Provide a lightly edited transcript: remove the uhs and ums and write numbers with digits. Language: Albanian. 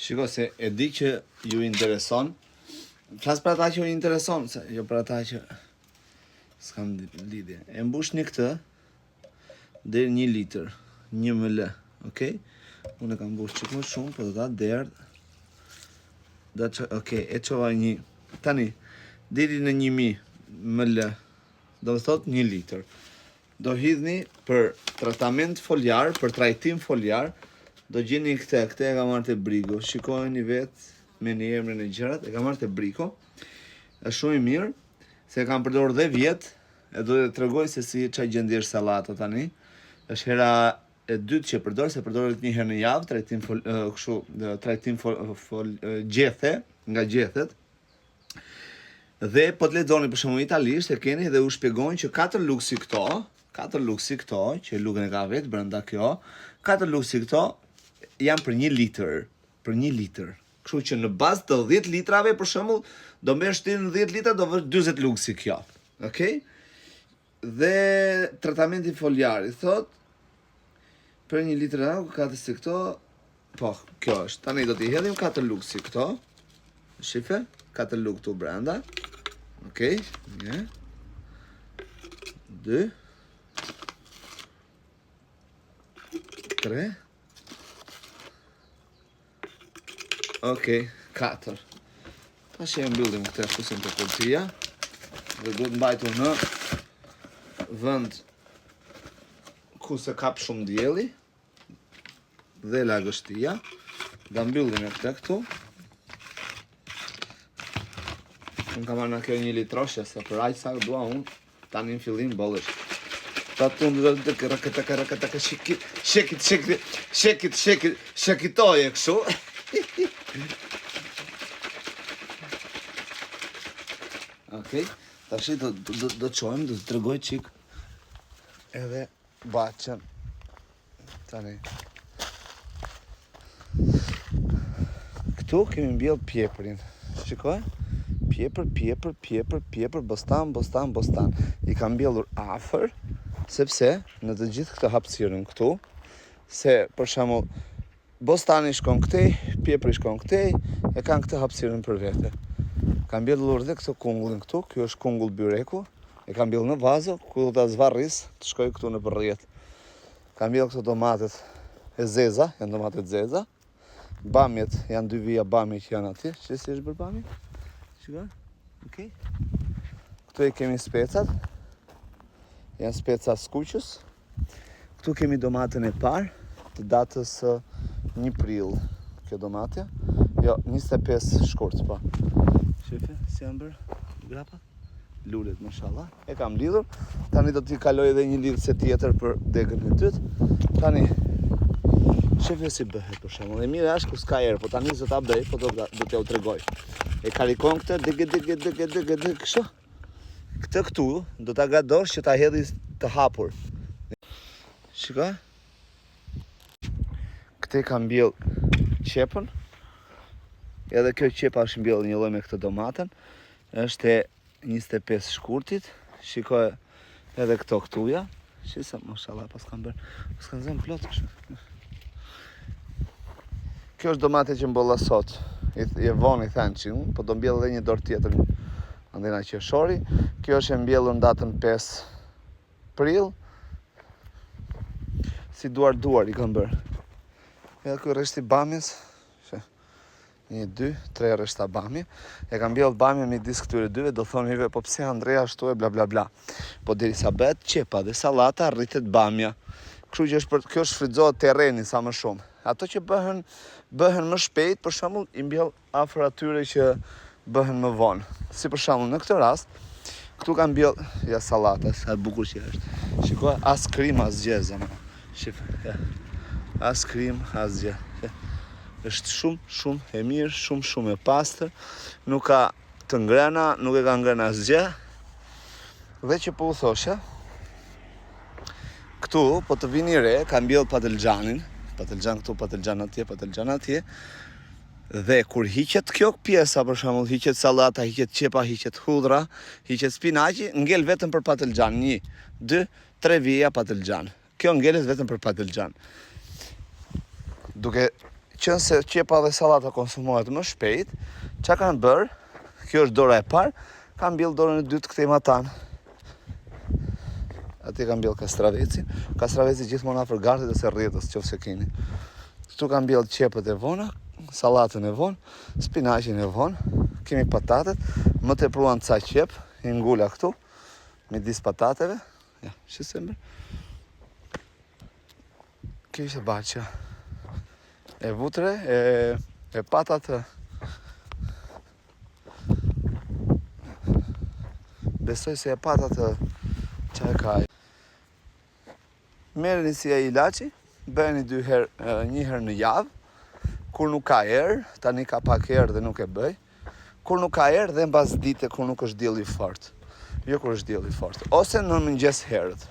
Shiko se e di që ju intereson. Flas për ata që ju intereson, se jo për ata që s'kam lidhje. E mbush një këtë deri 1 litër, 1 ml, okay? Unë e kam mbush çik më shumë, po do ta derdh. Okay, e çova një. Tani deri në 1000 ml, do të thotë 1 litër. Do hidhni për tratament foliar, për trajtim foliar, do gjeni këtë e kam marrë te Brigo. Shikojeni vetë me një emrin e gjërat, e kam marrë te Brigo. Është shumë i mirë, se e kam përdorur dhe vjet, e do të tregoj se si çfarë gjendje është sallata tani. Është hera e dytë që e përdor, se përdoret një herë në javë, trajtim gjethe, nga gjethet. Dhe po të lexoni për shembull italisht, e keni dhe u shpjegojnë që 4 luksi këto, që lugën e ka vetë brenda kjo, 4 luksi këto janë për 1 litër, Kështu që në bazë të 10 litrave për shembull, do mbesh ti në 10 litra do vësh 40 luksi kjo. Okej? Dhe tratamenti foliar i thot për 1 litër akë, 4 si këto, po, kjo është. Tani do t'i hedhim 4 luksi këto. Shife, 4 luk këtu brenda. Okej, 1, 2, 3. Okej, 4. Tash e mbyllim këtë fusin të kuzhia. Dhe duhet mbajtur në vend ku se kap shumë dielli dhe lagështia. Da mbyllim e këtë këtu. Unë kam marrë në kjo 1 litroshe, se për aq sa dua unë, tani në fillim bollësh. Ta tunë dhe shekitoje kështu. Okej, tash do të çojmë, do të tregoj çik edhe baçën. Tani. Këtu kemi mbjell pjeprin. Shikoj. Pjepër, bostan. I kam mbjellur afër, sepse në të gjithë këtë hapësirën këtu, se për shembull bostani shkon këtej, pjepri shkon këtej, e kanë këtë hapësirën për vete. Kam mbjellur dhe këtë kungullin këtu, kjo është kungull byreku, e kam mbjellur në vazo, ku do ta zvarris, të shkoj këtu në përrjet. Kam mbjellur këto domatet e zeza, janë domatet zeza. Bamjet janë 2 vija bamje që janë atje, që si është bërë bamje? Shikoj, okej. Këtu e kemi specat, janë speca skuqës. Këtu kemi domatën e parë, të datës 1 prill, kjo domatja. Jo, 25 shkurt, po. Shefe, si janë bërë grapa? Lulet, mashallah. E kam lidhur. Tani do t'i kaloj edhe një lidhse tjetër për degën e dytë. Tani, shefe si bëhet për shembull. E mirë është kur s'ka erë, po tani s'do ta bëj, po do t'ja u tregoj. E karikon këtë, deg, kështu. Këtë këtu, do t'a gadosh që t'a hedhi të hapur. Shikoj. Këtë kam mbjell qepën. Edhe kjo qepa është mbjell një lloj me këtë domatën. Është e 25 shkurtit. Shikoj edhe këto këtuja. Shisa, mashallah, pas kanë zënë plot kështu. Kjo është domate që mbolla sot. I voni thënë që unë, po do mbjell edhe një dorë tjetër andena qershori. Kjo është e mbjellur në datën 5 prill. Si duar i kanë bërë. Edhe kjo rreshti bamjes. 1, 2, 3 rreshta bamje. E kam mbjell bamje midis këtyre dyve, do thoni juve, po pse Andrea ashtu e bla bla bla. Po derisa bëhet qepa dhe sallata, rritet bamja. Kështu që kjo shfrytëzohet terreni sa më shumë. Ato që bëhen më shpejt, për shembull, i mbjell afër atyre që bëhen më vonë. Si për shembull në këtë rast, këtu kam mbjell ja sallata, sa e bukur që është. Shikoj, as krim as gjë zama. Shifë, ja. As krim as gjë. Është shumë e mirë, shumë e pastër. Nuk ka të ngrëna, nuk e ka ngrëna asgjë. Dhe që po u thosha, këtu po të vini re, ka mbjell patelxhanin, patelxhan këtu, patelxhan atje. Dhe kur hiqet kjo pjesa, për shembull, hiqet sallata, hiqet qepa, hiqet hudhra, hiqet spinaqi, ngel vetëm për patelxhan. 1, 2, 3 vija patelxhan. Kjo ngelet vetëm për patelxhan. Duke qënë se qepa dhe salata konsumohet më shpejt, që kanë bërë, kjo është dora e parë, kanë mbjell dorën e dytë këtej matanë. Ati kanë mbjell kastravecin. Kastraveci gjithmonë afër gartit ose rrjetës, qofse keni. Këtu kanë mbjell qepët e vona, sallatën e vonë, spinaqin e vonë. Kemi patatet, më tepruan ca qep, i ngula këtu, midis patateve. Ja, shesembër. Kjo ishte baqa. E vutre, e patat. Besoj se e patat që e ka. Merrni si e ilaçi, bëheni një herë në javë. Kur nuk ka erë, tani ka pak erë dhe nuk e bëj. Kur nuk ka erë dhe mbas dite kur nuk është dielli fort. Jo kur është dielli fort. Ose në mëngjes herët.